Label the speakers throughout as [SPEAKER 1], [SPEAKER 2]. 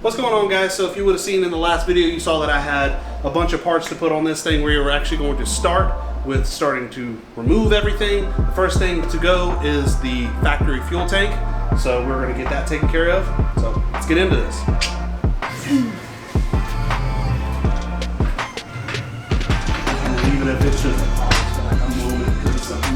[SPEAKER 1] What's going on, guys? So if you would have seen in the last video, you saw that I had a bunch of parts to put on this thing. We were actually going to start with starting to remove everything. The first thing to go is the factory fuel tank. So we're going to get that taken care of. So let's get into this. And even if it's just like a moment because of something.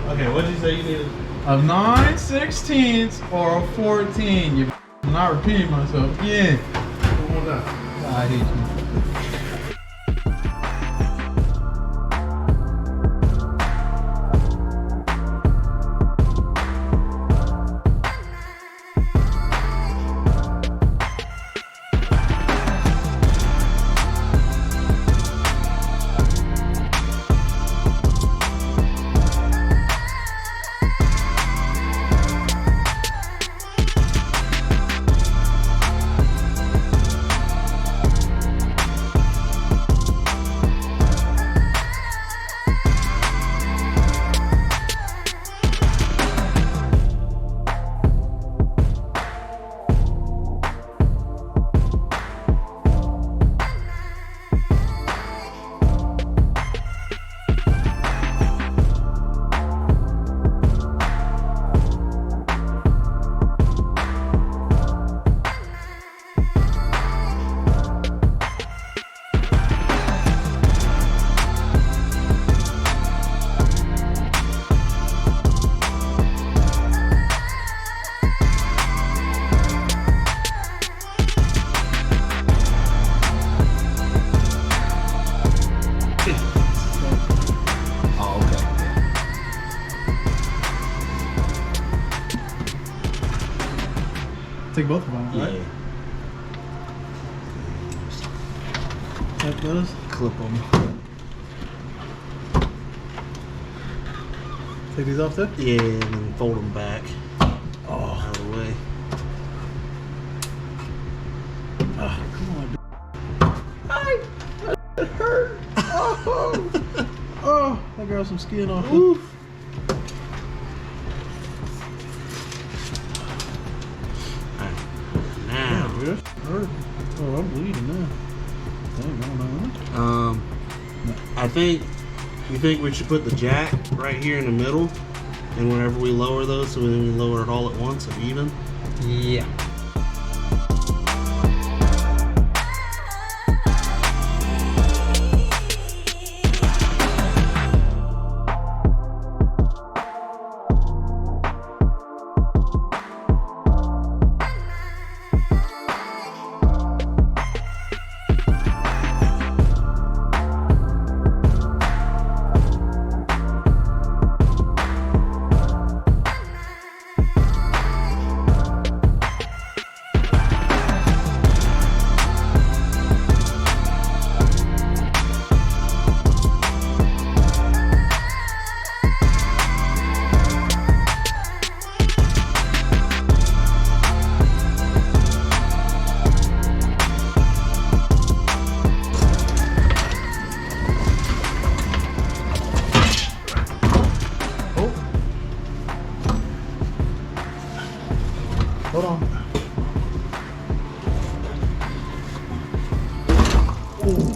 [SPEAKER 1] Okay, what did you say you needed?
[SPEAKER 2] A 9/16 or a 14. I'm not repeating myself. Yeah.
[SPEAKER 1] One more time.
[SPEAKER 2] I hate you. Take both of them, right?
[SPEAKER 3] Yeah.
[SPEAKER 2] Like those?
[SPEAKER 3] Clip them.
[SPEAKER 2] Take these off too?
[SPEAKER 3] Yeah, and then fold them back.
[SPEAKER 2] Oh.
[SPEAKER 3] Out of the way.
[SPEAKER 2] Oh, come on, dude. It hurt. Oh. Oh, that got some skin off.
[SPEAKER 3] Oof.
[SPEAKER 2] Yes, hurt. Oh, I'm bleeding now.
[SPEAKER 3] I think we should put the jack right here in the middle, and whenever we lower those, so then we lower it all at once and even.
[SPEAKER 2] Yeah. Hold on. Ooh.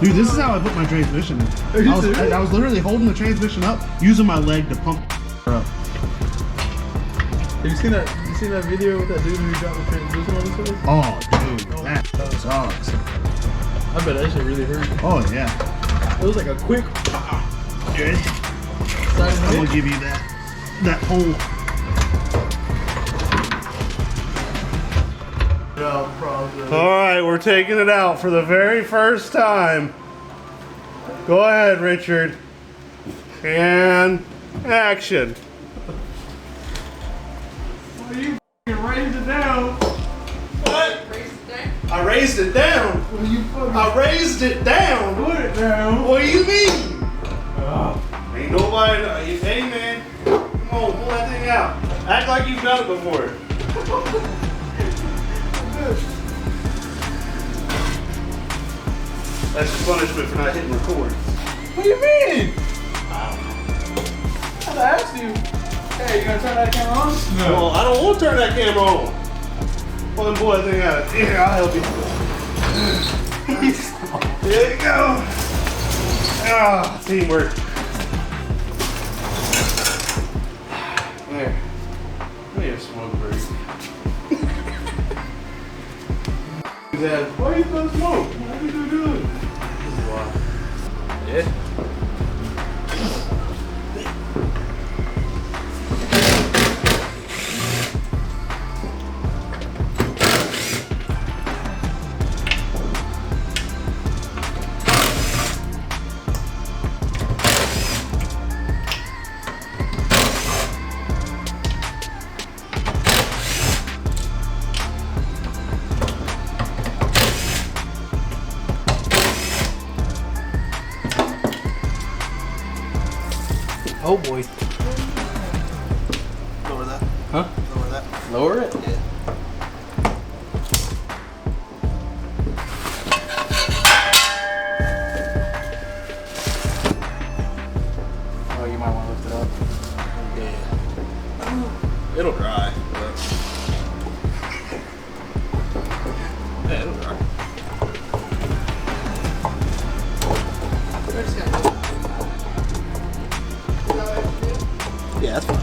[SPEAKER 1] Dude, this is how I put my transmission in. I was literally holding the transmission up, using my leg to pump up.
[SPEAKER 2] Have you seen that? You seen that video with that dude who dropped the transmission on his face?
[SPEAKER 1] Oh, dude, that sucks.
[SPEAKER 2] I bet that shit really hurt.
[SPEAKER 1] Oh yeah.
[SPEAKER 2] It was like a quick.
[SPEAKER 1] Good. I'm gonna give you that whole. All right, we're taking it out for the very first time. Go ahead, Richard. And action.
[SPEAKER 2] Well, you raised it down.
[SPEAKER 1] What?
[SPEAKER 4] Raise it down.
[SPEAKER 1] I raised it down.
[SPEAKER 2] Well, you fucking
[SPEAKER 1] I raised it down.
[SPEAKER 2] put it down.
[SPEAKER 1] What do you mean?
[SPEAKER 2] Oh.
[SPEAKER 1] Ain't nobody. Hey man, come on, pull that thing out. Act like you've done it before. That's the punishment for not hitting record.
[SPEAKER 2] What do you mean? I asked you. Hey, you gonna turn that camera on?
[SPEAKER 1] Well, I don't want to turn that camera on. Pull that thing out. Here, I'll help you. There you go. Ah, teamwork. There. Let me have smoke break. Dad, why you still smoke? Why you do good? This is why. Yeah.
[SPEAKER 2] Oh boy.
[SPEAKER 1] Lower that.
[SPEAKER 2] Huh?
[SPEAKER 1] Lower that.
[SPEAKER 2] Lower it?
[SPEAKER 1] Yeah.
[SPEAKER 2] Oh, you might want to lift it up.
[SPEAKER 1] Yeah. It'll dry. But... Yeah, it'll dry.
[SPEAKER 4] We're just gonna do it. Is that what I have to do?
[SPEAKER 1] Yeah, that's fine.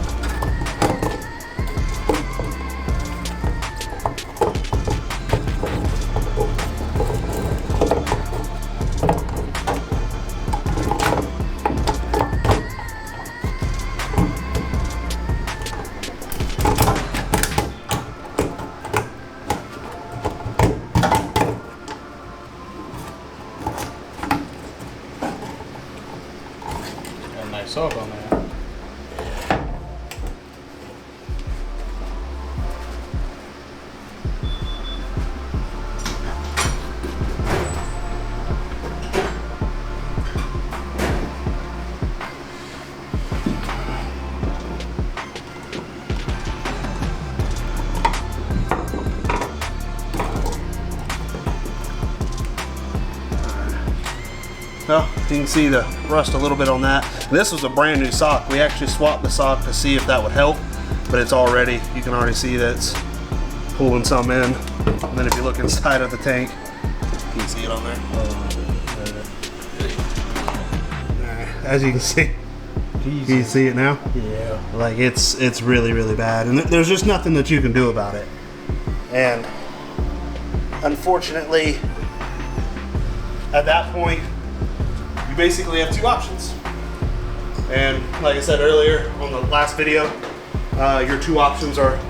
[SPEAKER 2] Got a nice sock on there.
[SPEAKER 1] Well, you can see the rust a little bit on that. This was a brand new sock. We actually swapped the sock to see if that would help, but it's already, you can already see that it's pulling some in. And then if you look inside of the tank, you can see it on there. As you can see, can you see it now?
[SPEAKER 2] Yeah.
[SPEAKER 1] Like it's really, really bad. And there's just nothing that you can do about it. And unfortunately, at that point, you basically have two options. And like I said earlier on the last video, your two options are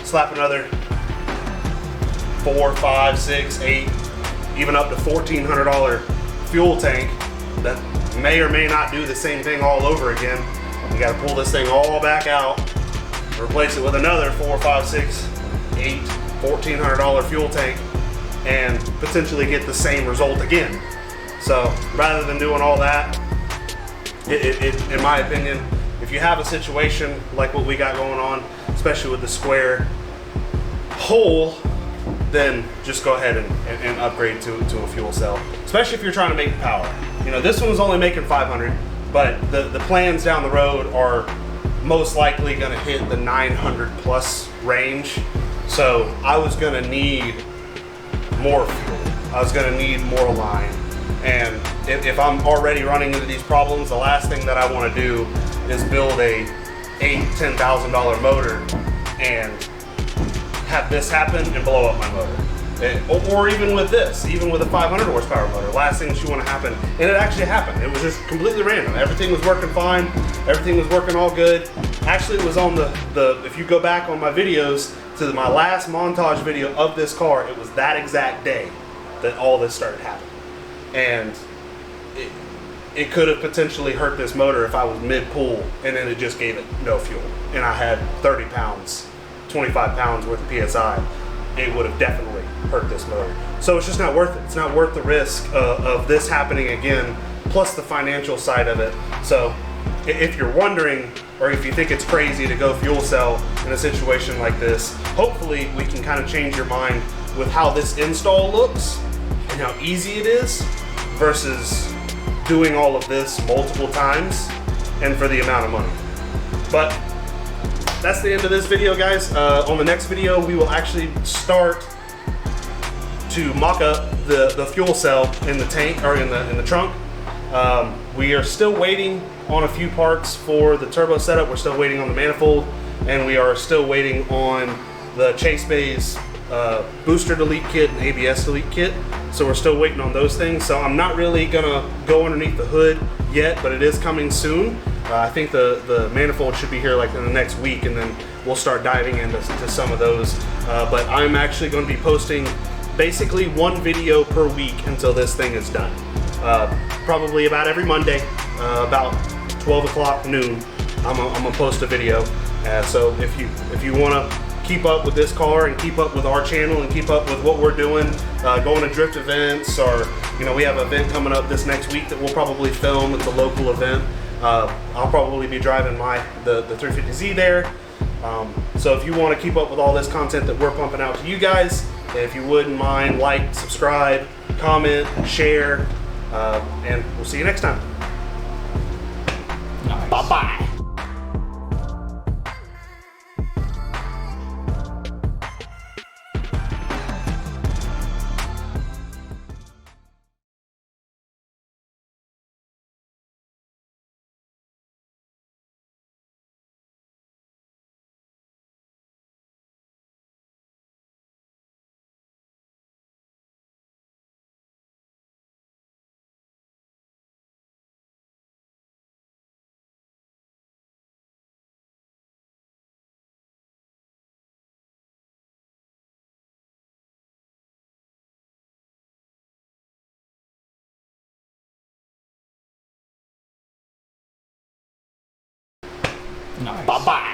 [SPEAKER 1] slap another 4, 5, 6, 8, even up to $1,400 fuel tank that may or may not do the same thing all over again. You got to pull this thing all back out, replace it with another 4, 5, 6, 8, $1,400 fuel tank, and potentially get the same result again. So rather than doing all that, in my opinion, if you have a situation like what we got going on, especially with the square hole, then just go ahead and upgrade to a fuel cell, especially if you're trying to make power. You know, this one was only making 500, but the plans down the road are most likely gonna hit the 900 plus range. So I was gonna need more fuel. I was gonna need more line. And if I'm already running into these problems, the last thing that I want to do is build a $8,000–$10,000 motor and have this happen and blow up my motor. Or even with this, even with a 500 horsepower motor, last things you want to happen, and it actually happened. It was just completely random. Everything was working fine. Everything was working all good. Actually, it was on if you go back on my videos to my last montage video of this car, it was that exact day that all this started happening. And it could have potentially hurt this motor if I was mid-pull and then it just gave it no fuel and I had 30 pounds 25 pounds worth of PSI, it would have definitely hurt this motor. So it's just not worth it. It's not worth the risk of this happening again, plus the financial side of it. So if you're wondering, or if you think it's crazy to go fuel cell in a situation like this, hopefully we can kind of change your mind with how this install looks and how easy it is versus doing all of this multiple times and for the amount of money. But that's the end of this video, guys. On the next video, we will actually start to mock up the fuel cell in the tank, or in the trunk. We are still waiting on a few parts for the turbo setup. We're still waiting on the manifold, and we are still waiting on the chase bay's booster delete kit and ABS delete kit. So we're still waiting on those things. So I'm not really gonna go underneath the hood yet, but it is coming soon. I think the manifold should be here like in the next week, and then we'll start diving into some of those. But I'm actually going to be posting basically one video per week until this thing is done. Probably about every Monday, about 12 o'clock noon, I'm gonna post a video. So if you want to keep up with this car and keep up with our channel and keep up with what we're doing, going to drift events, or we have an event coming up this next week that we'll probably film. It's a local event. I'll probably be driving the 350Z there. So if you want to keep up with all this content that we're pumping out to you guys, if you wouldn't mind, like, subscribe, comment, share, and we'll see you next time.
[SPEAKER 2] Nice.
[SPEAKER 1] Bye-bye.
[SPEAKER 2] Nice.
[SPEAKER 1] Bye-bye.